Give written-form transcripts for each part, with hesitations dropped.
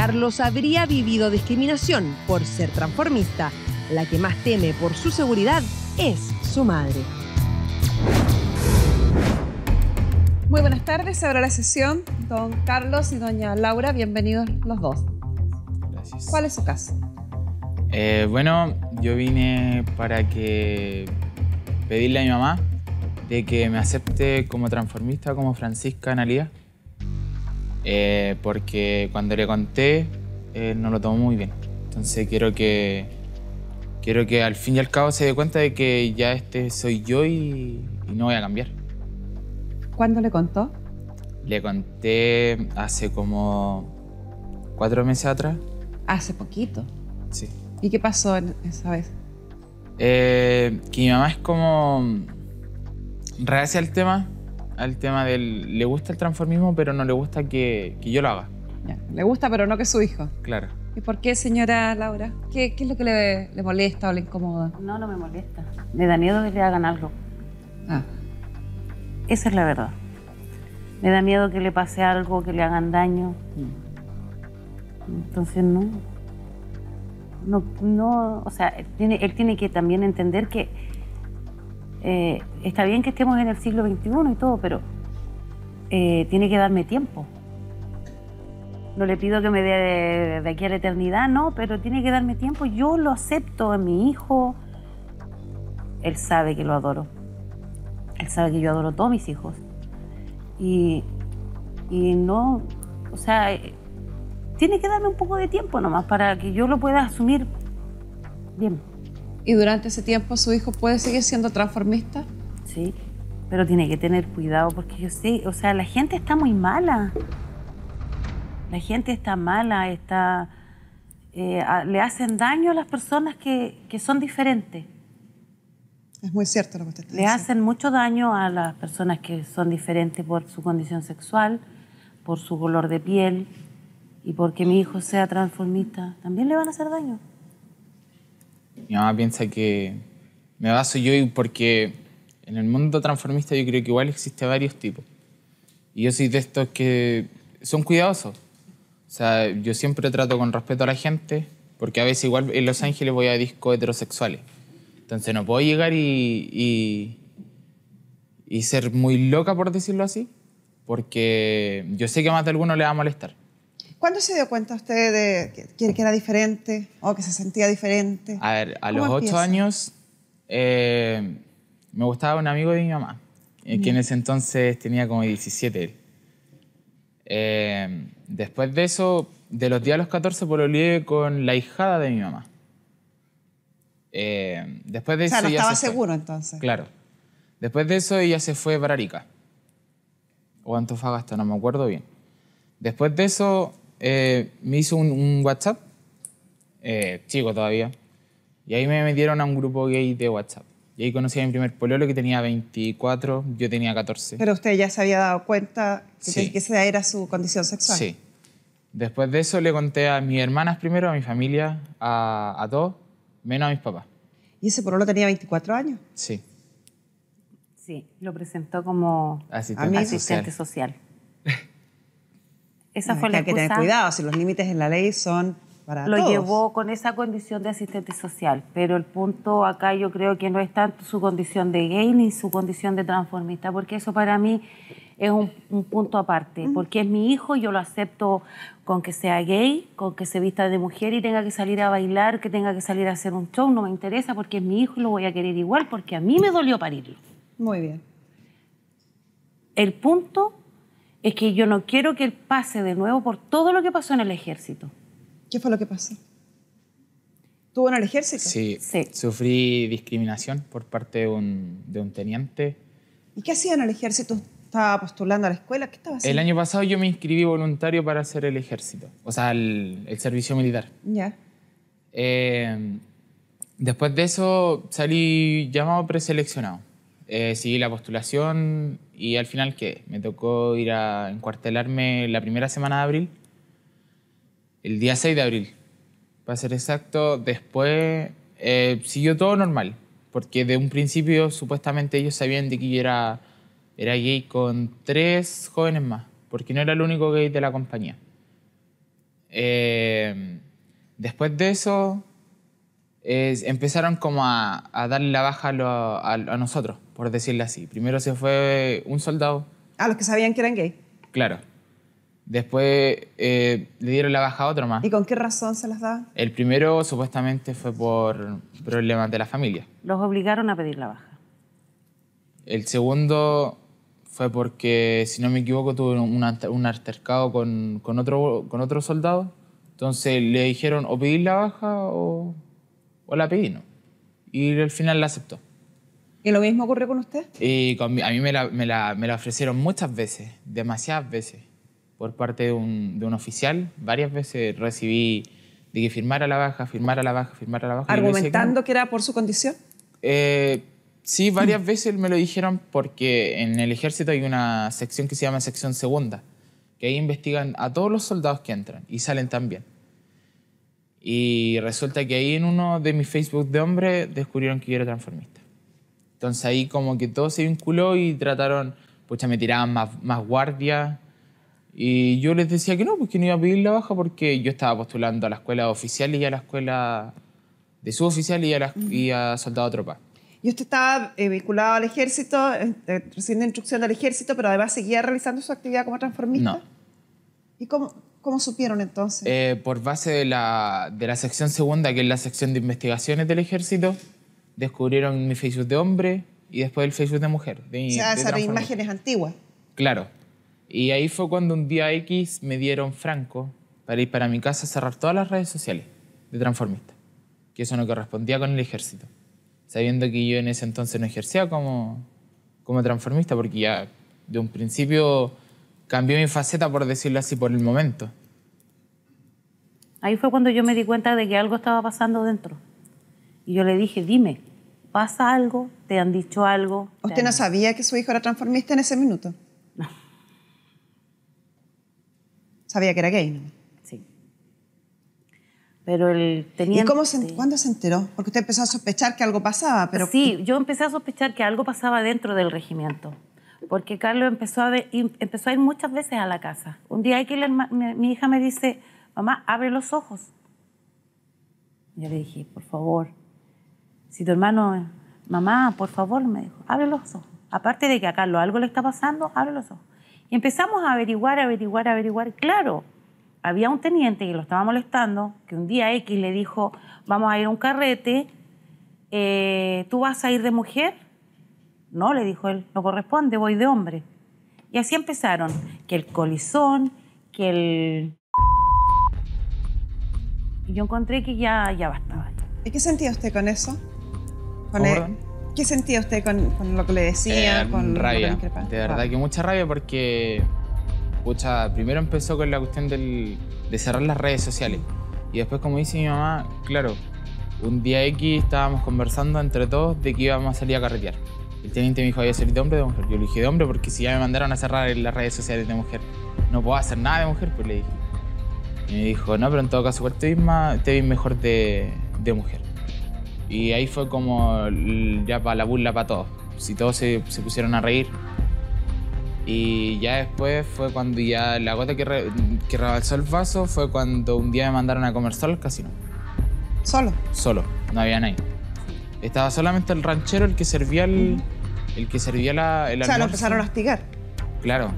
Carlos habría vivido discriminación por ser transformista. La que más teme por su seguridad es su madre. Muy buenas tardes, se abre la sesión. Don Carlos y doña Laura, bienvenidos los dos. Gracias. ¿Cuál es su caso? Bueno, yo vine para pedirle a mi mamá de que me acepte como transformista, como Francisca Analía, porque cuando le conté no lo tomó muy bien. Entonces quiero que al fin y al cabo se dé cuenta de que ya este soy yo y no voy a cambiar. ¿Cuándo le contó? Le conté hace como 4 meses atrás. Hace poquito. Sí. ¿Y qué pasó esa vez? Que mi mamá es como reacia al tema del... Le gusta el transformismo, pero no le gusta que yo lo haga. Ya, le gusta, pero no que su hijo. Claro. ¿Y por qué, señora Laura? ¿Qué es lo que le molesta o le incomoda? No, no me molesta. Me da miedo que le hagan algo. Ah. Esa es la verdad. Me da miedo que le pase algo, que le hagan daño. Entonces no, o sea, él tiene que también entender que está bien que estemos en el siglo XXI y todo, pero tiene que darme tiempo. No le pido que me dé de aquí a la eternidad, no, pero tiene que darme tiempo. Yo lo acepto en mi hijo. Él sabe que lo adoro. Él sabe que yo adoro a todos mis hijos. Y no, o sea, tiene que darme un poco de tiempo nomás para que yo lo pueda asumir bien. ¿Y durante ese tiempo su hijo puede seguir siendo transformista? Sí, pero tiene que tener cuidado porque yo sé, o sea, la gente está muy mala. La gente está mala, le hacen daño a las personas que son diferentes. Es muy cierto lo que usted está Le diciendo. hacen mucho daño a las personas que son diferentes por su condición sexual, por su color de piel y porque mi hijo sea transformista. También le van a hacer daño. Mi mamá piensa que me baso yo porque en el mundo transformista yo creo que igual existe varios tipos. Y yo soy de estos que son cuidadosos. O sea, yo siempre trato con respeto a la gente porque a veces igual en Los Ángeles voy a discos heterosexuales. Entonces no puedo llegar y ser muy loca, por decirlo así, porque yo sé que a más de alguno le va a molestar. ¿Cuándo se dio cuenta usted de que era diferente o que se sentía diferente? A ver, a los ¿Cómo 8 empieza? años me gustaba un amigo de mi mamá, que en ese entonces tenía como 17 él. Después de eso, de los 10 a los 14, pololeé con la hijada de mi mamá. Después de O sea, eso no ya estaba se fue. seguro entonces. Claro. Después de eso ella se fue para Arica. O Antofagasta, no me acuerdo bien. Después de eso me hizo un WhatsApp, chico todavía, y ahí me metieron a un grupo gay de WhatsApp. Y ahí conocí a mi primer pololo que tenía 24, yo tenía 14. Pero usted ya se había dado cuenta Sí. que esa era su condición sexual. Sí. Después de eso le conté a mis hermanas primero, a mi familia, a todos, menos a mis papás. ¿Y ese pololo tenía 24 años? Sí. Sí, lo presentó como asistente social. Esa fue la hay que tener excusa. cuidado, si los límites en la ley son para Lo todos. llevó con esa condición de asistente social, pero el punto acá yo creo que no es tanto su condición de gay ni su condición de transformista, porque eso para mí es un punto aparte, porque es mi hijo, yo lo acepto con que sea gay, con que se vista de mujer y tenga que salir a bailar, que tenga que salir a hacer un show, no me interesa porque es mi hijo y lo voy a querer igual porque a mí me dolió parirlo. Muy bien. El punto es que yo no quiero que él pase de nuevo por todo lo que pasó en el ejército. ¿Qué fue lo que pasó? ¿Estuvo en el ejército? Sí, Sí. Sufrí discriminación por parte de un teniente. ¿Y qué hacía en el ejército? ¿Estaba postulando a la escuela? ¿Qué estaba haciendo? El año pasado yo me inscribí voluntario para hacer el ejército, o sea, el servicio militar. Ya. Después de eso salí llamado preseleccionado. Seguí la postulación y al final, ¿qué? Me tocó ir a encuartelarme la primera semana de abril, el día 6 de abril, para ser exacto. Después siguió todo normal, porque de un principio supuestamente ellos sabían de que yo era gay con 3 jóvenes más, porque no era el único gay de la compañía. Después de eso, empezaron como a darle la baja a nosotros, por decirlo así. Primero se fue un soldado. A los que sabían que eran gay. Claro. Después le dieron la baja a otro más. ¿Y con qué razón se las daban? El primero supuestamente fue por problemas de la familia. Los obligaron a pedir la baja. El segundo fue porque, si no me equivoco, tuve un altercado con otro soldado. Entonces le dijeron o pedir la baja o la pedí, ¿no? Y al final la aceptó. ¿Y lo mismo ocurrió con usted? Y a mí me la ofrecieron muchas veces, demasiadas veces, por parte de un oficial. Varias veces recibí de que firmara la baja, firmara la baja, firmara la baja. ¿Argumentando que era por su condición? Sí, varias veces me lo dijeron porque en el ejército hay una sección que se llama sección segunda, que ahí investigan a todos los soldados que entran y salen también. Y resulta que ahí en uno de mis Facebook de hombre descubrieron que yo era transformista. Entonces ahí como que todo se vinculó y trataron, pucha, me tiraban más guardia. Y yo les decía que no, pues que no iba a pedir la baja porque yo estaba postulando a la escuela oficial y a la escuela de suboficial y a soldado de tropa. Y usted estaba vinculado al ejército, recibiendo instrucción del ejército, pero además seguía realizando su actividad como transformista. No. ¿Y cómo supieron entonces? Por base de la sección segunda, que es la sección de investigaciones del ejército, descubrieron mi Facebook de hombre y después el Facebook de mujer. O sea, esas imágenes antiguas. Claro. Y ahí fue cuando un día X me dieron franco para ir para mi casa a cerrar todas las redes sociales de transformista. Que eso no correspondía con el ejército. Sabiendo que yo en ese entonces no ejercía como transformista, porque ya de un principio cambió mi faceta, por decirlo así, por el momento. Ahí fue cuando yo me di cuenta de que algo estaba pasando dentro. Y yo le dije, dime, ¿pasa algo? ¿Te han dicho algo? ¿Usted no sabía que su hijo era transformista en ese minuto? No. Sabía que era gay, ¿no? Sí. Pero el teniente... ¿Y cuándo se enteró? Porque usted empezó a sospechar que algo pasaba, pero... Sí, yo empecé a sospechar que algo pasaba dentro del regimiento. Porque Carlos empezó a ir muchas veces a la casa. Un día mi hija me dice, mamá, abre los ojos. Yo le dije, por favor, si tu hermano, mamá, por favor, me dijo, abre los ojos. Aparte de que a Carlos algo le está pasando, abre los ojos. Y empezamos a averiguar. Claro, había un teniente que lo estaba molestando, que un día X le dijo, vamos a ir a un carrete, ¿tú vas a ir de mujer? No, le dijo él, no corresponde, voy de hombre. Y así empezaron, que el colizón, que el... Y yo encontré que ya bastaba. ¿Y qué sentía usted con eso? ¿Qué sentía usted con lo que le decía? Con rabia, de verdad que mucha rabia porque, pucha, primero empezó con la cuestión de cerrar las redes sociales. Y después, como dice mi mamá, claro, un día X estábamos conversando entre todos de que íbamos a salir a carretear. El teniente me dijo, ¿voy a salir de hombre o de mujer? Yo le dije de hombre porque si ya me mandaron a cerrar las redes sociales de mujer, no puedo hacer nada de mujer, pues le dije. Y me dijo, no, pero en todo caso, igual te ves mejor de mujer. Y ahí fue como ya para la burla para todos. Si todos se pusieron a reír. Y ya después fue cuando ya la gota que rebalsó el vaso fue cuando un día me mandaron a comer solo al casino. ¿Solo? Solo, no había nadie. Estaba solamente el ranchero, el que servía el almuerzo. O sea, lo empezaron a hostigar. Claro.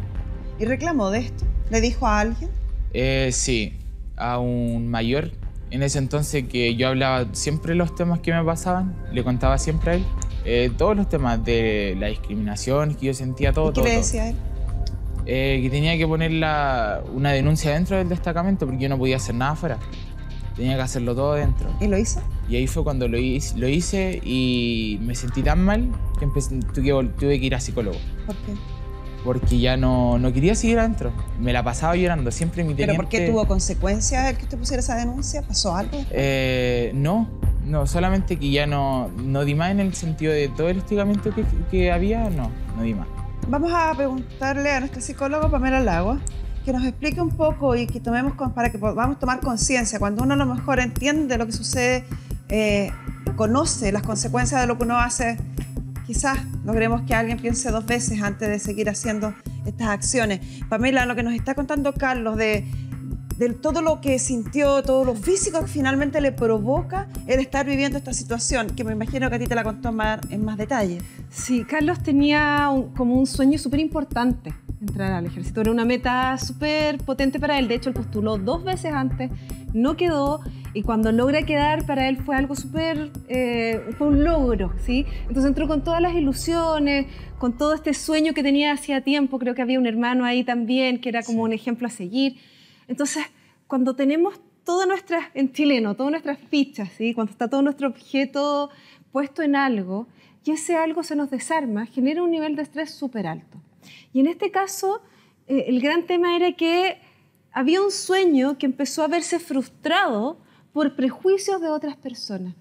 ¿Y reclamó de esto? ¿Le dijo a alguien? Sí, a un mayor. En ese entonces que yo hablaba siempre los temas que me pasaban, le contaba siempre a él todos los temas de la discriminación que yo sentía, todo. ¿Y qué le decía a él? Que tenía que poner una denuncia dentro del destacamento porque yo no podía hacer nada afuera. Tenía que hacerlo todo dentro. ¿Y lo hizo? Y ahí fue cuando lo hice y me sentí tan mal que tuve que ir a psicólogo. ¿Por qué? Porque ya no quería seguir adentro. Me la pasaba llorando. Siempre mi teniente... ¿Pero por qué tuvo consecuencias el que usted pusiera esa denuncia? ¿Pasó algo? No, solamente que ya no di más en el sentido de todo el hostigamiento que había, no di más. Vamos a preguntarle a nuestra psicóloga Pamela Lagos que nos explique un poco y que para que podamos tomar conciencia. Cuando uno a lo mejor entiende lo que sucede, conoce las consecuencias de lo que uno hace, quizás logremos que alguien piense dos veces antes de seguir haciendo estas acciones. Pamela, lo que nos está contando Carlos de de todo lo que sintió, todo lo físico que finalmente le provoca el estar viviendo esta situación, que me imagino que a ti te la contó en más detalle. Sí, Carlos tenía como un sueño súper importante, entrar al ejército. Era una meta súper potente para él. De hecho, él postuló 2 veces antes, no quedó, y cuando logra quedar, para él fue algo súper, fue un logro, ¿sí? Entonces entró con todas las ilusiones, con todo este sueño que tenía hacía tiempo. Creo que había un hermano ahí también, que era como un ejemplo a seguir. Entonces, cuando tenemos en chileno, todas nuestras fichas, ¿sí? Cuando está todo nuestro objeto puesto en algo, y ese algo se nos desarma, genera un nivel de estrés súper alto. Y en este caso, el gran tema era que había un sueño que empezó a verse frustrado por prejuicios de otras personas.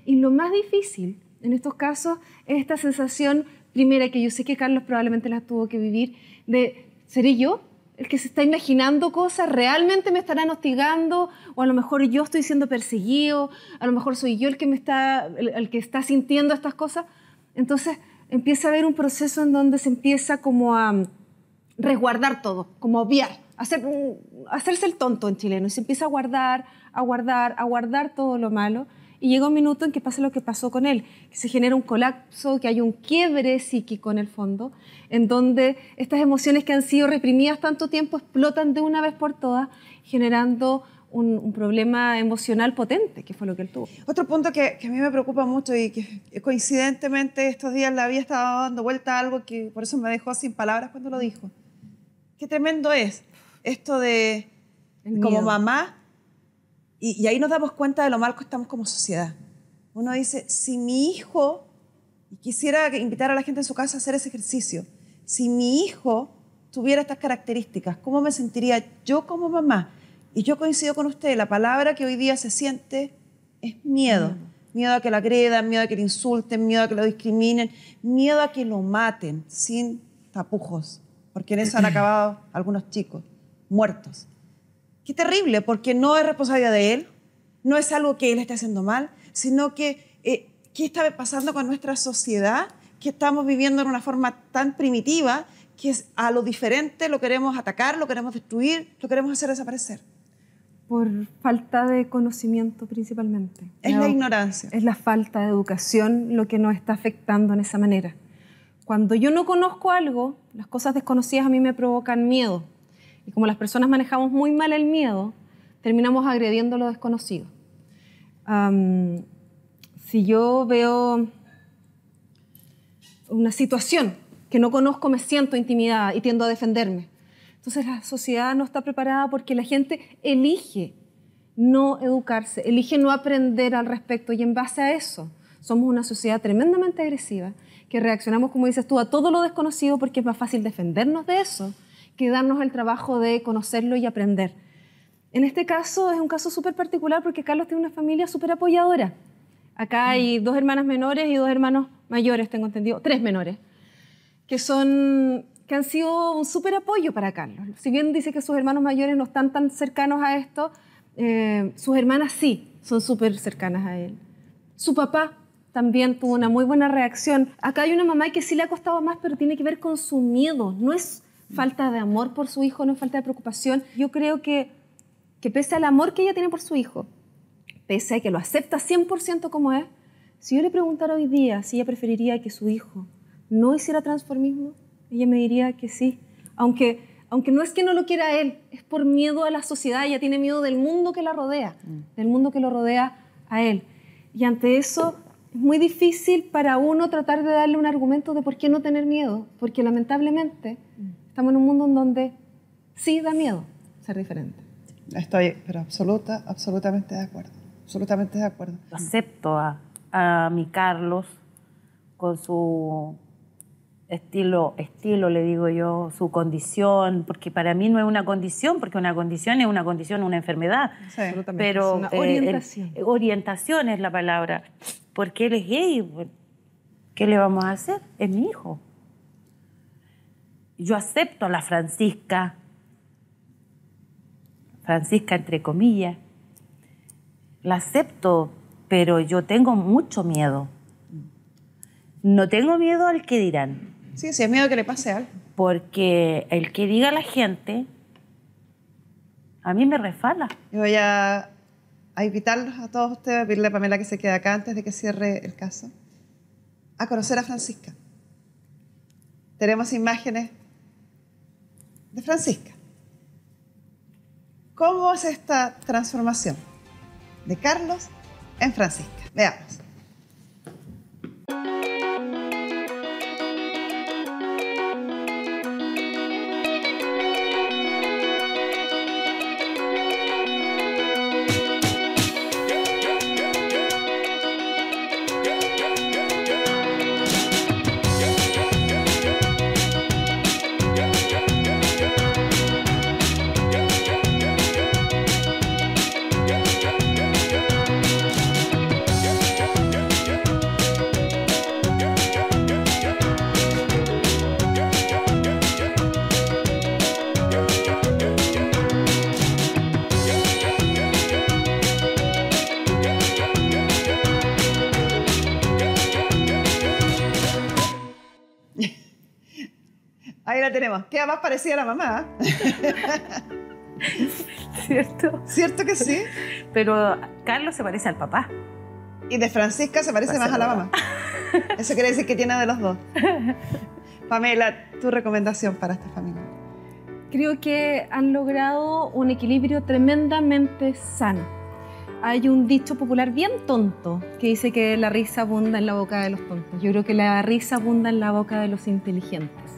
Y lo más difícil en estos casos es esta sensación, primera, que yo sé que Carlos probablemente la tuvo que vivir, de ¿seré yo el que se está imaginando cosas? ¿Realmente me estarán hostigando? O a lo mejor yo estoy siendo perseguido, a lo mejor soy yo el que está sintiendo estas cosas. Entonces empieza a haber un proceso en donde se empieza como a resguardar todo, como obviar, hacerse el tonto en chileno, y se empieza a guardar todo lo malo. Y llega un minuto en que pasa lo que pasó con él, que se genera un colapso, que hay un quiebre psíquico en el fondo, en donde estas emociones que han sido reprimidas tanto tiempo explotan de una vez por todas, generando un problema emocional potente, que fue lo que él tuvo. Otro punto que a mí me preocupa mucho y que coincidentemente estos días le había estado dando vuelta a algo que por eso me dejó sin palabras cuando lo dijo. Qué tremendo es esto de como mamá. Y ahí nos damos cuenta de lo mal que estamos como sociedad. Uno dice, si mi hijo, y quisiera invitar a la gente en su casa a hacer ese ejercicio, si mi hijo tuviera estas características, ¿cómo me sentiría yo como mamá? Y yo coincido con usted, la palabra que hoy día se siente es miedo. Miedo a que lo agredan, miedo a que lo insulten, miedo a que lo discriminen, miedo a que lo maten sin tapujos, porque en eso han acabado algunos chicos muertos. Qué terrible, porque no es responsabilidad de él, no es algo que él esté haciendo mal, sino que qué está pasando con nuestra sociedad, que estamos viviendo en una forma tan primitiva, que es a lo diferente lo queremos atacar, lo queremos destruir, lo queremos hacer desaparecer. Por falta de conocimiento principalmente. Es la ignorancia. Es la falta de educación lo que nos está afectando en esa manera. Cuando yo no conozco algo, las cosas desconocidas a mí me provocan miedo. Y como las personas manejamos muy mal el miedo, terminamos agrediendo lo desconocido. Si yo veo una situación que no conozco, me siento intimidada y tiendo a defenderme. Entonces la sociedad no está preparada porque la gente elige no educarse, elige no aprender al respecto, y en base a eso somos una sociedad tremendamente agresiva, que reaccionamos, como dices tú, a todo lo desconocido porque es más fácil defendernos de eso que darnos el trabajo de conocerlo y aprender. En este caso es un caso súper particular porque Carlos tiene una familia súper apoyadora. Acá hay 2 hermanas menores y 2 hermanos mayores, tengo entendido, 3 menores, que han sido un súper apoyo para Carlos. Si bien dice que sus hermanos mayores no están tan cercanos a esto, sus hermanas sí son súper cercanas a él. Su papá también tuvo una muy buena reacción. Acá hay una mamá que sí le ha costado más, pero tiene que ver con su miedo. No es falta de amor por su hijo, no es falta de preocupación. Yo creo que pese al amor que ella tiene por su hijo, pese a que lo acepta 100% como es, si yo le preguntara hoy día si ella preferiría que su hijo no hiciera transformismo, ella me diría que sí. Aunque no es que no lo quiera él, es por miedo a la sociedad. Ella tiene miedo del mundo que la rodea, del mundo que lo rodea a él. Y ante eso es muy difícil para uno tratar de darle un argumento de por qué no tener miedo, porque lamentablemente estamos en un mundo en donde sí da miedo ser diferente. Estoy, pero absolutamente de acuerdo. Absolutamente de acuerdo. Acepto a mi Carlos con su estilo, le digo yo, su condición, porque para mí no es una condición, porque una condición es una enfermedad. Sí, pero es una orientación. Orientación es la palabra. Porque él es gay, ¿qué le vamos a hacer? Es mi hijo. Yo acepto a la Francisca entre comillas, la acepto, pero yo tengo mucho miedo. No tengo miedo al que dirán. Sí, es miedo que le pase algo. Porque el que diga la gente A mí me resbala. Yo voy a invitarlos a todos ustedes, a pedirle a Pamela que se quede acá antes de que cierre el caso, a conocer a Francisca. Tenemos imágenes de Francisca. ¿Cómo es esta transformación de Carlos en Francisca? Veamos. Ahí la tenemos. Queda más parecida a la mamá. ¿Cierto? ¿Cierto que sí? Pero Carlos se parece al papá. Y de Francisca se parece más a la mamá. Eso quiere decir que tiene de los dos. Pamela, tu recomendación para esta familia. Creo que han logrado un equilibrio tremendamente sano. Hay un dicho popular bien tonto que dice que la risa abunda en la boca de los tontos. Yo creo que la risa abunda en la boca de los inteligentes.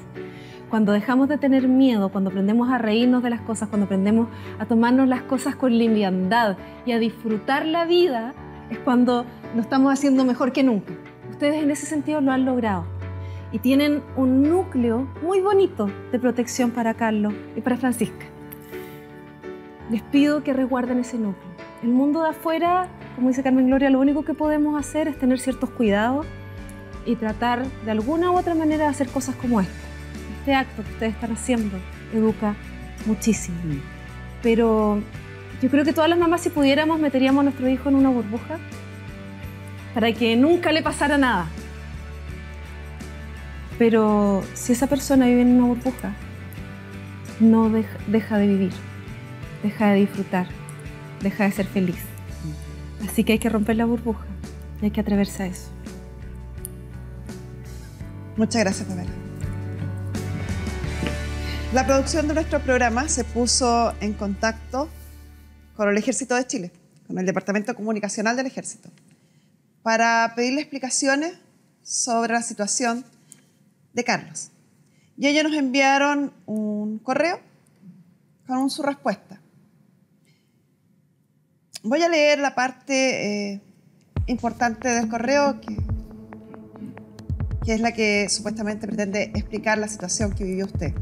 Cuando dejamos de tener miedo, cuando aprendemos a reírnos de las cosas, cuando aprendemos a tomarnos las cosas con liviandad y a disfrutar la vida, es cuando lo estamos haciendo mejor que nunca. Ustedes en ese sentido lo han logrado y tienen un núcleo muy bonito de protección para Carlos y para Francisca. Les pido que resguarden ese núcleo. El mundo de afuera, como dice Carmen Gloria, lo único que podemos hacer es tener ciertos cuidados y tratar de alguna u otra manera de hacer cosas como esta. Este acto que ustedes están haciendo educa muchísimo. Pero yo creo que todas las mamás, si pudiéramos, meteríamos a nuestro hijo en una burbuja para que nunca le pasara nada. Pero si esa persona vive en una burbuja, no deja de vivir, deja de disfrutar, deja de ser feliz. Así que hay que romper la burbuja y hay que atreverse a eso. Muchas gracias, Pamela. La producción de nuestro programa se puso en contacto con el Ejército de Chile, con el Departamento Comunicacional del Ejército, para pedirle explicaciones sobre la situación de Carlos. Y ellos nos enviaron un correo con su respuesta. Voy a leer la parte importante del correo, que es la que supuestamente pretende explicar la situación que vivió usted.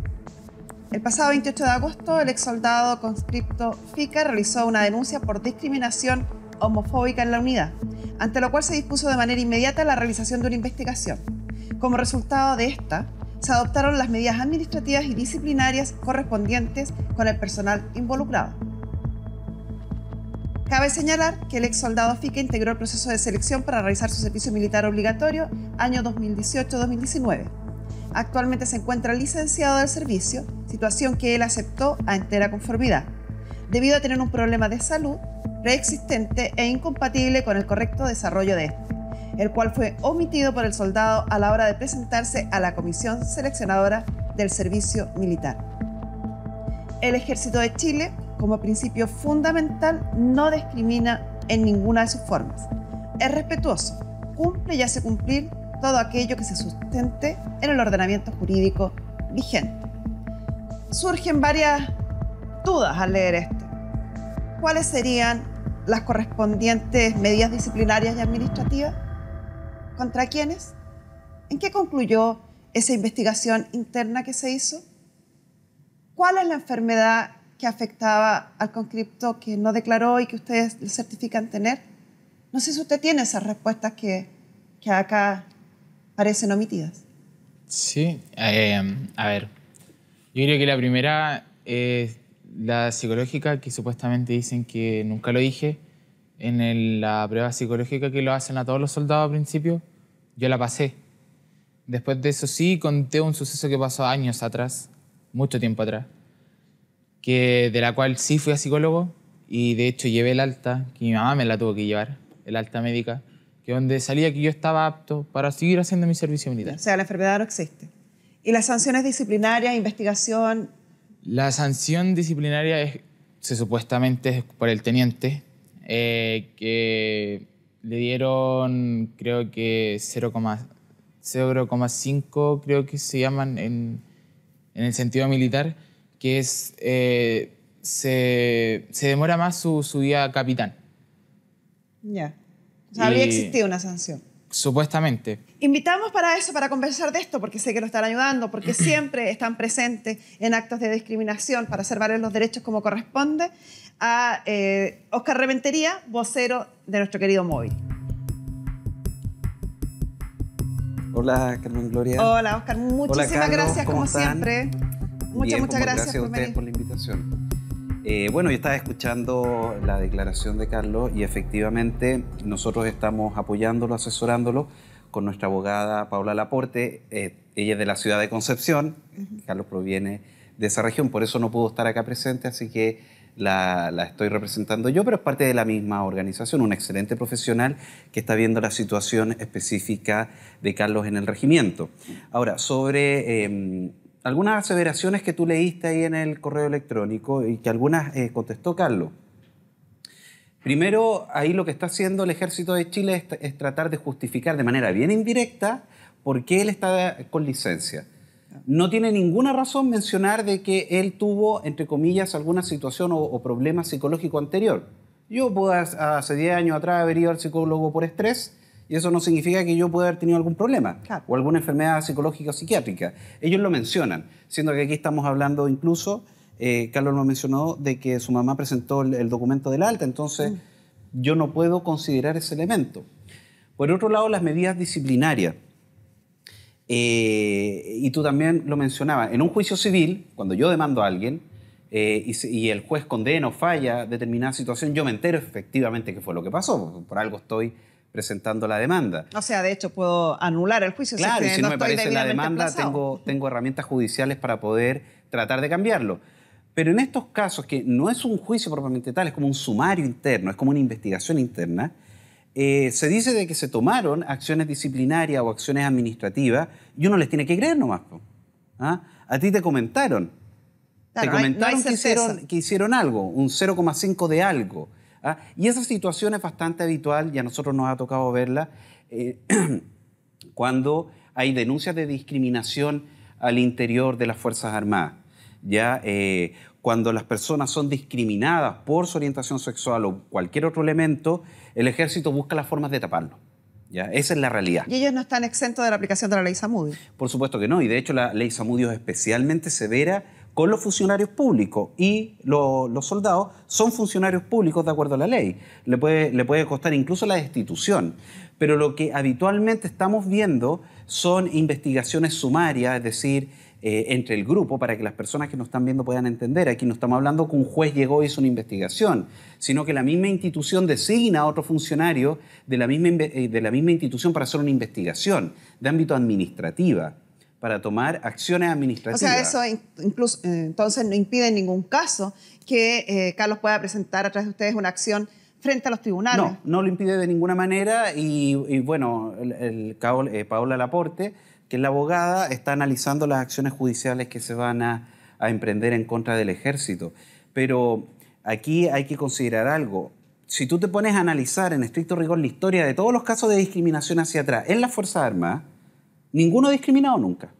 El pasado 28 de agosto, el exsoldado conscripto Fica realizó una denuncia por discriminación homofóbica en la unidad, ante lo cual se dispuso de manera inmediata la realización de una investigación. Como resultado de esta, se adoptaron las medidas administrativas y disciplinarias correspondientes con el personal involucrado. Cabe señalar que el exsoldado Fica integró el proceso de selección para realizar su servicio militar obligatorio año 2018-2019. Actualmente se encuentra licenciado del servicio, situación que él aceptó a entera conformidad, debido a tener un problema de salud preexistente e incompatible con el correcto desarrollo de este, el cual fue omitido por el soldado a la hora de presentarse a la comisión seleccionadora del servicio militar. El Ejército de Chile, como principio fundamental, no discrimina en ninguna de sus formas. Es respetuoso, cumple y hace cumplir todo aquello que se sustente en el ordenamiento jurídico vigente. Surgen varias dudas al leer esto. ¿Cuáles serían las correspondientes medidas disciplinarias y administrativas? ¿Contra quiénes? ¿En qué concluyó esa investigación interna que se hizo? ¿Cuál es la enfermedad que afectaba al conscripto que no declaró y que ustedes le certifican tener? No sé si usted tiene esas respuestas que acá parecen omitidas. Sí, a ver, yo creo que la primera es la psicológica, que supuestamente dicen que nunca lo dije. En la prueba psicológica que lo hacen a todos los soldados al principio, yo la pasé. Después de eso sí conté un suceso que pasó años atrás, mucho tiempo atrás, de la cual sí fui a psicólogo y de hecho llevé el alta, que mi mamá me la tuvo que llevar, el alta médica, que donde salía que yo estaba apto para seguir haciendo mi servicio militar. O sea, la enfermedad no existe. ¿Y las sanciones disciplinarias, investigación? La sanción disciplinaria supuestamente es por el teniente, que le dieron creo que 0,5 creo que se llaman en el sentido militar, que es se demora más su subida a capitán. Ya. O sea, habría existido una sanción. Supuestamente. Invitamos para eso, para conversar de esto, porque sé que lo están ayudando, porque siempre están presentes en actos de discriminación para hacer valer los derechos como corresponde, a Óscar Rementería, vocero de nuestro querido móvil. Hola, Carmen Gloria. Hola, Óscar. Muchísimas Carlos, gracias, ¿cómo como están? siempre. Muchas gracias gracias a por ustedes venir. por la invitación. Bueno, yo estaba escuchando la declaración de Carlos y efectivamente nosotros estamos apoyándolo, asesorándolo con nuestra abogada Paula Laporte. Ella es de la ciudad de Concepción, Carlos proviene de esa región, por eso no pudo estar acá presente, así que la estoy representando yo, pero es parte de la misma organización, un excelente profesional que está viendo la situación específica de Carlos en el regimiento. Ahora, sobre algunas aseveraciones que tú leíste ahí en el correo electrónico y que algunas contestó Carlos. Primero, ahí lo que está haciendo el Ejército de Chile es tratar de justificar de manera bien indirecta por qué él está con licencia. No tiene ninguna razón mencionar de que él tuvo, entre comillas, alguna situación o problema psicológico anterior. Yo puedo hace 10 años atrás haber ido al psicólogo por estrés y eso no significa que yo pueda haber tenido algún problema o alguna enfermedad psicológica o psiquiátrica. Ellos lo mencionan, siendo que aquí estamos hablando incluso, Carlos lo mencionó, de que su mamá presentó el documento del alta, entonces yo no puedo considerar ese elemento. Por otro lado, las medidas disciplinarias. Y tú también lo mencionabas, en un juicio civil, cuando yo demando a alguien y el juez condena o falla determinada situación, yo me entero efectivamente qué fue lo que pasó, por algo estoy presentando la demanda. O sea, de hecho, puedo anular el juicio. Claro, si y si no me estoy parece la demanda, emplazado. tengo herramientas judiciales para poder tratar de cambiarlo. Pero en estos casos, que no es un juicio propiamente tal, es como un sumario interno, es como una investigación interna, se dice de que se tomaron acciones disciplinarias o acciones administrativas y uno les tiene que creer nomás. ¿Ah? A ti te comentaron. Claro, te comentaron no hay que hicieron algo, un 0,5 de algo. ¿Ah? Y esa situación es bastante habitual y a nosotros nos ha tocado verla cuando hay denuncias de discriminación al interior de las Fuerzas Armadas. ¿Ya? Cuando las personas son discriminadas por su orientación sexual o cualquier otro elemento, el Ejército busca las formas de taparlo. ¿Ya? Esa es la realidad. Y ellos no están exentos de la aplicación de la ley Zamudio. Por supuesto que no, y de hecho la ley Zamudio es especialmente severa con los funcionarios públicos y los soldados son funcionarios públicos de acuerdo a la ley. Le puede costar incluso la destitución. Pero lo que habitualmente estamos viendo son investigaciones sumarias, es decir, entre el grupo, para que las personas que nos están viendo puedan entender. Aquí no estamos hablando que un juez llegó y hizo una investigación, sino que la misma institución designa a otro funcionario de la misma institución para hacer una investigación de ámbito administrativa, para tomar acciones administrativas. O sea, eso incluso, entonces no impide en ningún caso que Carlos pueda presentar a través de ustedes una acción frente a los tribunales. No, no lo impide de ninguna manera y bueno, Paola Laporte, que es la abogada, está analizando las acciones judiciales que se van a emprender en contra del Ejército. Pero aquí hay que considerar algo. Si tú te pones a analizar en estricto rigor la historia de todos los casos de discriminación hacia atrás en las Fuerzas Armadas, ninguno ha discriminado nunca.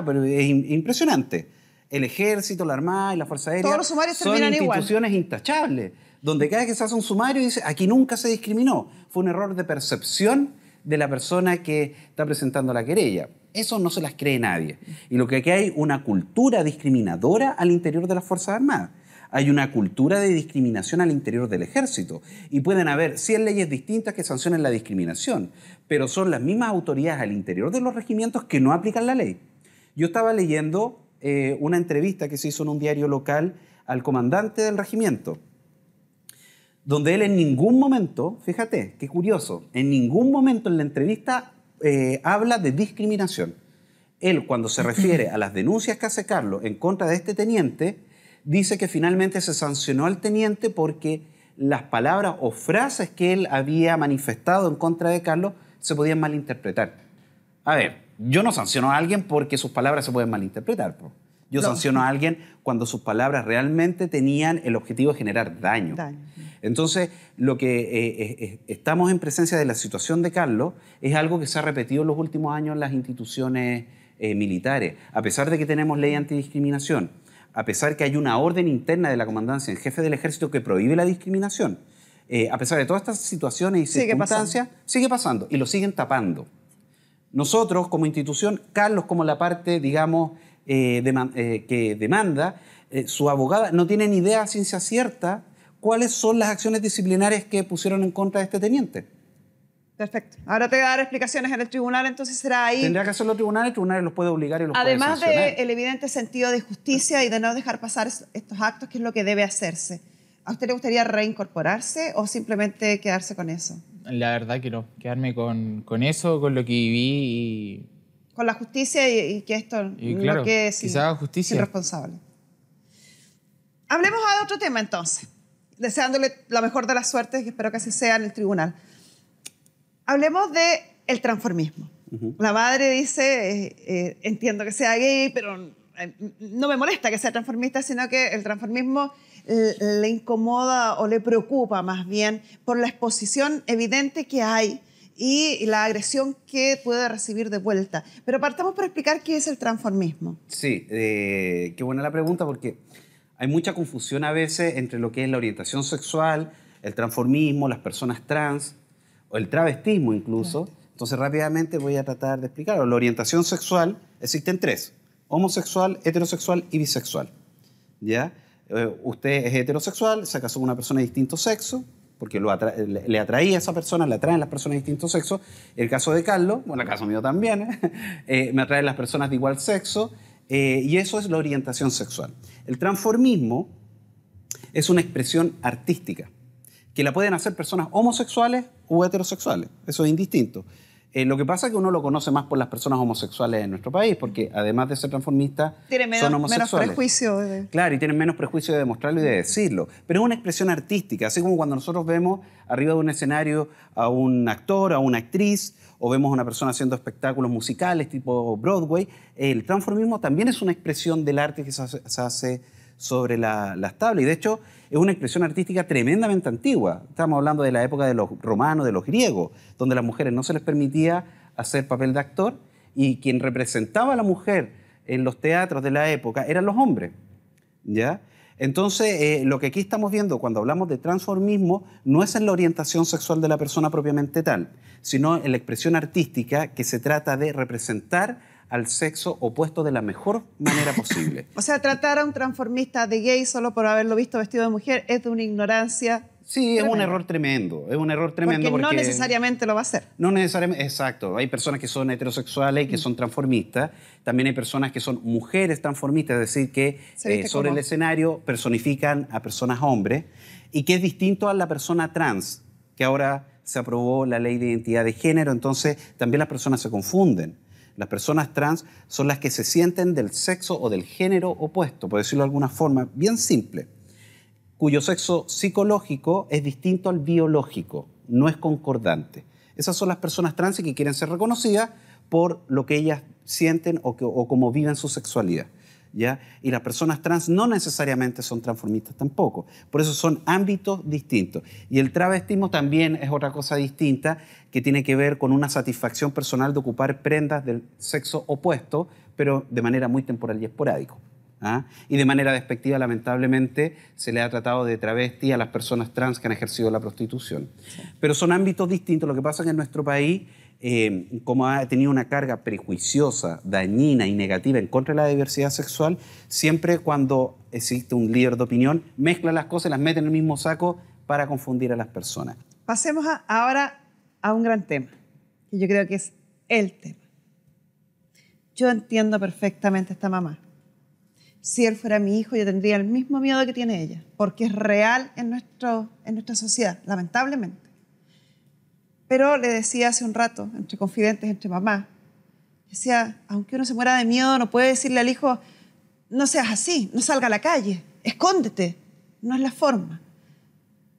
Pero es impresionante. El Ejército, la Armada y la Fuerza Aérea todos los sumarios son terminan instituciones intachables, donde cada vez que se hace un sumario dice, aquí nunca se discriminó. Fue un error de percepción de la persona que está presentando la querella. Eso no se las cree nadie. Y lo que aquí hay una cultura discriminadora al interior de las Fuerzas Armadas. Hay una cultura de discriminación al interior del Ejército. Y pueden haber 100 leyes distintas que sancionen la discriminación, pero son las mismas autoridades al interior de los regimientos que no aplican la ley. Yo estaba leyendo una entrevista que se hizo en un diario local al comandante del regimiento, donde él en ningún momento, fíjate, qué curioso, en ningún momento en la entrevista habla de discriminación. Él, cuando se refiere a las denuncias que hace Carlos en contra de este teniente, dice que finalmente se sancionó al teniente porque las palabras o frases que él había manifestado en contra de Carlos se podían malinterpretar. A ver, yo no sanciono a alguien porque sus palabras se pueden malinterpretar. Yo sanciono a alguien cuando sus palabras realmente tenían el objetivo de generar daño. Entonces, lo que estamos en presencia de la situación de Carlos es algo que se ha repetido en los últimos años en las instituciones militares. A pesar de que tenemos ley antidiscriminación, a pesar que hay una orden interna de la comandancia en jefe del ejército que prohíbe la discriminación, a pesar de todas estas situaciones y circunstancias, sigue pasando y lo siguen tapando. Nosotros, como institución, Carlos, como la parte, digamos, que demanda, su abogada no tiene ni idea a ciencia cierta cuáles son las acciones disciplinarias que pusieron en contra de este teniente. Perfecto. Ahora te voy a dar explicaciones en el tribunal, entonces será ahí. Tendrá que hacerlo el tribunal los puede obligar y los puede sancionar. Además del evidente sentido de justicia y de no dejar pasar estos actos, que es lo que debe hacerse. ¿A usted le gustaría reincorporarse o simplemente quedarse con eso? La verdad quiero quedarme con eso, con lo que viví y... Con la justicia y que esto claro, no quede que se haga justicia. irresponsable. Hablemos de otro tema entonces, deseándole la mejor de las suertes, y espero que así sea en el tribunal. Hablemos del transformismo. La madre dice, entiendo que sea gay, pero no me molesta que sea transformista, sino que el transformismo le incomoda o le preocupa más bien por la exposición evidente que hay y la agresión que puede recibir de vuelta. Pero partamos por explicar qué es el transformismo. Sí, qué buena la pregunta, porque hay mucha confusión a veces entre lo que es la orientación sexual, el transformismo, las personas trans, o el travestismo incluso. Claro. Entonces rápidamente voy a tratar de explicarlo. La orientación sexual, existen tres: homosexual, heterosexual y bisexual. ¿Ya? Usted es heterosexual, se casó con una persona de distinto sexo, porque le atraía a esa persona, le atraen las personas de distinto sexo. El caso de Carlos, bueno, el caso mío también, me atraen las personas de igual sexo, y eso es la orientación sexual. El transformismo es una expresión artística que la pueden hacer personas homosexuales o heterosexuales. Eso es indistinto. Lo que pasa es que uno lo conoce más por las personas homosexuales en nuestro país, porque además de ser transformistas, son homosexuales. Menos prejuicio. Claro, y tienen menos prejuicio de demostrarlo y de decirlo. Pero es una expresión artística, así como cuando nosotros vemos arriba de un escenario a un actor, a una actriz, o vemos a una persona haciendo espectáculos musicales tipo Broadway. El transformismo también es una expresión del arte que se hace sobre las tablas. Y de hecho, es una expresión artística tremendamente antigua. Estamos hablando de la época de los romanos, de los griegos, donde a las mujeres no se les permitía hacer papel de actor y quien representaba a la mujer en los teatros de la época eran los hombres. ¿Ya? Entonces, lo que aquí estamos viendo cuando hablamos de transformismo no es en la orientación sexual de la persona propiamente tal, sino en la expresión artística que se trata de representar al sexo opuesto de la mejor manera posible. O sea, tratar a un transformista de gay solo por haberlo visto vestido de mujer es de una ignorancia. Sí, es un error tremendo. Es un error tremendo porque no necesariamente lo va a hacer. No necesariamente, exacto. Hay personas que son heterosexuales y que son transformistas. También hay personas que son mujeres transformistas, es decir, que sobre el escenario personifican a personas hombres, y que es distinto a la persona trans, que ahora se aprobó la ley de identidad de género, entonces también las personas se confunden. Las personas trans son las que se sienten del sexo o del género opuesto, por decirlo de alguna forma bien simple, cuyo sexo psicológico es distinto al biológico, no es concordante. Esas son las personas trans y que quieren ser reconocidas por lo que ellas sienten o cómo viven su sexualidad. ¿Ya? Y las personas trans no necesariamente son transformistas tampoco. Por eso son ámbitos distintos. Y el travestismo también es otra cosa distinta que tiene que ver con una satisfacción personal de ocupar prendas del sexo opuesto, pero de manera muy temporal y esporádica. ¿Ah? Y de manera despectiva, lamentablemente, se le ha tratado de travesti a las personas trans que han ejercido la prostitución. Sí. Pero son ámbitos distintos. Lo que pasa es que en nuestro país, como ha tenido una carga prejuiciosa, dañina y negativa en contra de la diversidad sexual, siempre cuando existe un líder de opinión, mezcla las cosas y las mete en el mismo saco para confundir a las personas. Pasemos ahora a un gran tema, que yo creo que es el tema. Yo entiendo perfectamente a esta mamá. Si él fuera mi hijo, yo tendría el mismo miedo que tiene ella, porque es real en nuestra sociedad, lamentablemente. Pero le decía hace un rato, entre confidentes, entre mamás, decía, aunque uno se muera de miedo, no puede decirle al hijo, no seas así, no salga a la calle. escóndete. No es la forma.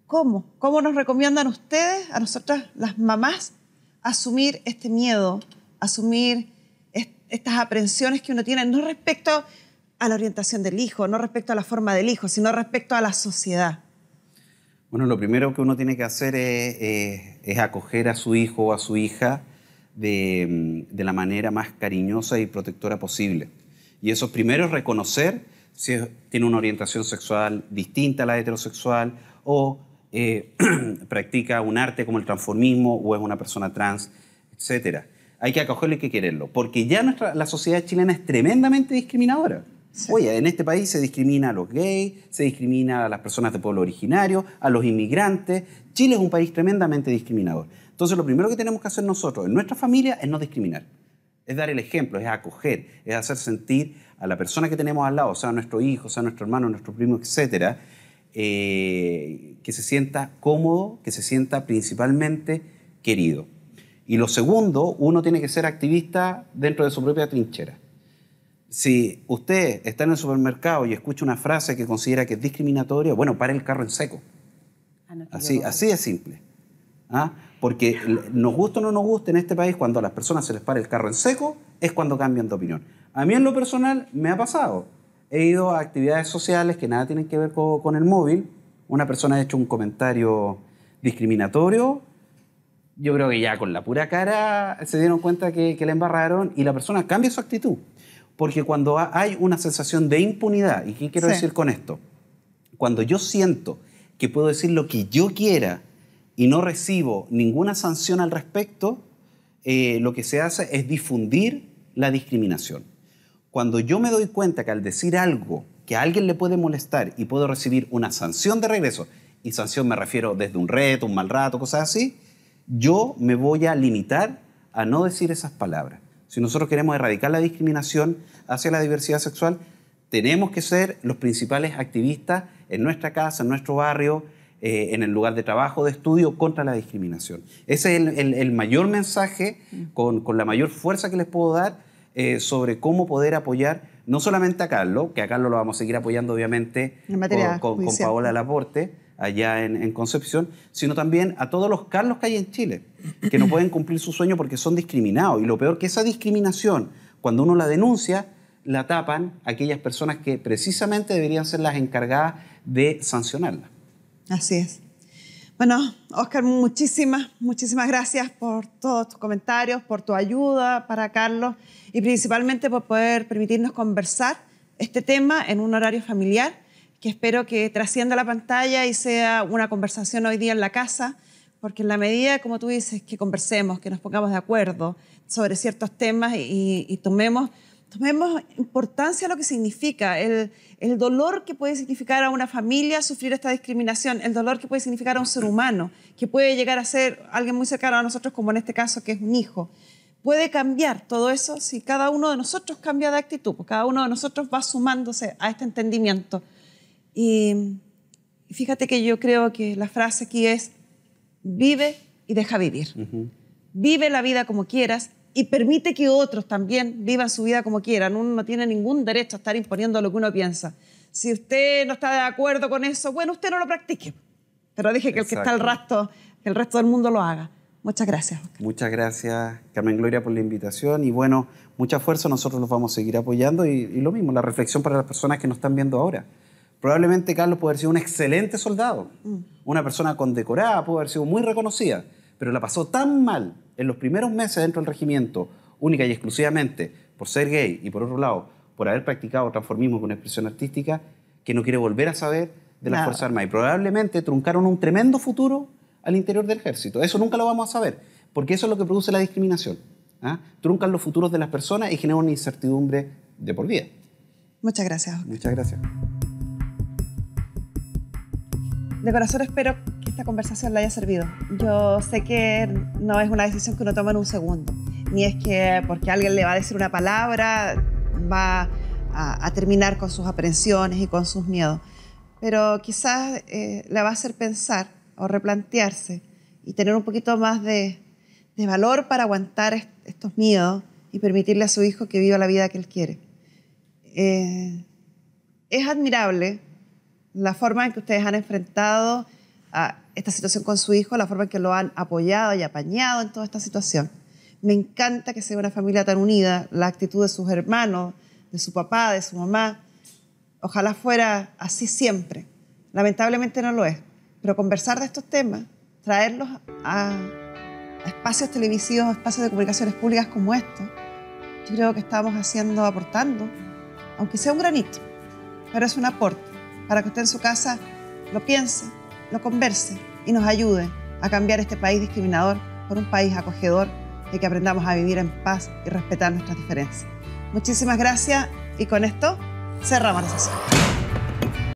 ¿Cómo? ¿Cómo nos recomiendan ustedes, a nosotras las mamás, asumir este miedo, asumir estas aprensiones que uno tiene, no respecto a la orientación del hijo, no respecto a la forma del hijo, sino respecto a la sociedad? Bueno, lo primero que uno tiene que hacer es acoger a su hijo o a su hija de la manera más cariñosa y protectora posible. Y eso primero es reconocer si tiene una orientación sexual distinta a la heterosexual o practica un arte como el transformismo o es una persona trans, etc. Hay que acogerlo y hay que quererlo, porque ya la sociedad chilena es tremendamente discriminadora. Sí. Oye, en este país se discrimina a los gays, se discrimina a las personas de pueblo originario, a los inmigrantes. Chile es un país tremendamente discriminador. Entonces, lo primero que tenemos que hacer nosotros en nuestra familia es no discriminar. Es dar el ejemplo, es acoger, es hacer sentir a la persona que tenemos al lado, sea nuestro hijo, sea nuestro hermano, nuestro primo, etcétera, que se sienta cómodo, que se sienta principalmente querido. Y lo segundo, uno tiene que ser activista dentro de su propia trinchera. Si usted está en el supermercado y escucha una frase que considera que es discriminatoria, bueno, pare el carro en seco. Así es simple. ¿Ah? Porque nos gusta o no nos gusta en este país, cuando a las personas se les para el carro en seco, es cuando cambian de opinión. A mí en lo personal me ha pasado. He ido a actividades sociales que nada tienen que ver con el móvil. Una persona ha hecho un comentario discriminatorio. Yo creo que ya con la pura cara se dieron cuenta que la embarraron y la persona cambia su actitud. Porque cuando hay una sensación de impunidad, ¿y qué quiero decir con esto? Cuando yo siento que puedo decir lo que yo quiera y no recibo ninguna sanción al respecto, lo que se hace es difundir la discriminación. Cuando yo me doy cuenta que al decir algo que a alguien le puede molestar y puedo recibir una sanción de regreso, y sanción me refiero desde un reto, un mal rato, cosas así, yo me voy a limitar a no decir esas palabras. Si nosotros queremos erradicar la discriminación hacia la diversidad sexual, tenemos que ser los principales activistas en nuestra casa, en nuestro barrio, en el lugar de trabajo, de estudio, contra la discriminación. Ese es el mayor mensaje, con la mayor fuerza que les puedo dar sobre cómo poder apoyar no solamente a Carlos, que a Carlos lo vamos a seguir apoyando obviamente con Paola Laporte, allá en Concepción, sino también a todos los Carlos que hay en Chile, que no pueden cumplir su sueño porque son discriminados. Y lo peor que esa discriminación, cuando uno la denuncia, la tapan aquellas personas que precisamente deberían ser las encargadas de sancionarla. Así es. Bueno, Óscar, muchísimas gracias por todos tus comentarios, por tu ayuda para Carlos y principalmente por poder permitirnos conversar este tema en un horario familiar, que espero que trascienda la pantalla y sea una conversación hoy día en la casa, porque en la medida, como tú dices, que conversemos, que nos pongamos de acuerdo sobre ciertos temas y tomemos importancia a lo que significa, el dolor que puede significar a una familia sufrir esta discriminación, el dolor que puede significar a un ser humano, que puede llegar a ser alguien muy cercano a nosotros, como en este caso, que es un hijo. Puede cambiar todo eso si cada uno de nosotros cambia de actitud, pues cada uno de nosotros va sumándose a este entendimiento. Y fíjate que yo creo que la frase aquí es: vive y deja vivir. Vive la vida como quieras y permite que otros también vivan su vida como quieran. Uno no tiene ningún derecho a estar imponiendo lo que uno piensa. Si usted no está de acuerdo con eso, bueno, usted no lo practique, pero deje que el que está que el resto del mundo lo haga. Muchas gracias, Óscar. Muchas gracias, Carmen Gloria, por la invitación y bueno, mucha fuerza, nosotros los vamos a seguir apoyando y lo mismo, la reflexión para las personas que nos están viendo ahora. Probablemente Carlos puede haber sido un excelente soldado, una persona condecorada, puede haber sido muy reconocida, pero la pasó tan mal en los primeros meses dentro del regimiento, única y exclusivamente por ser gay y por otro lado, por haber practicado transformismo con expresión artística, que no quiere volver a saber de las Fuerzas Armadas. Y probablemente truncaron un tremendo futuro al interior del ejército. Eso nunca lo vamos a saber, porque eso es lo que produce la discriminación. Truncan los futuros de las personas y generan una incertidumbre de por vida. Muchas gracias, Óscar. Muchas gracias. De corazón espero que esta conversación le haya servido. Yo sé que no es una decisión que uno toma en un segundo, ni es que porque alguien le va a decir una palabra va a terminar con sus aprensiones y con sus miedos, pero quizás le va a hacer pensar o replantearse y tener un poquito más de valor para aguantar estos miedos y permitirle a su hijo que viva la vida que él quiere. Es admirable la forma en que ustedes han enfrentado a esta situación con su hijo, la forma en que lo han apoyado y apañado en toda esta situación. Me encanta que sea una familia tan unida, la actitud de sus hermanos, de su papá, de su mamá. Ojalá fuera así siempre. Lamentablemente no lo es. Pero conversar de estos temas, traerlos a espacios televisivos, a espacios de comunicaciones públicas como estos, yo creo que estamos aportando, aunque sea un granito, pero es un aporte para que usted en su casa lo piense, lo converse y nos ayude a cambiar este país discriminador por un país acogedor y que aprendamos a vivir en paz y respetar nuestras diferencias. Muchísimas gracias y con esto cerramos la sesión.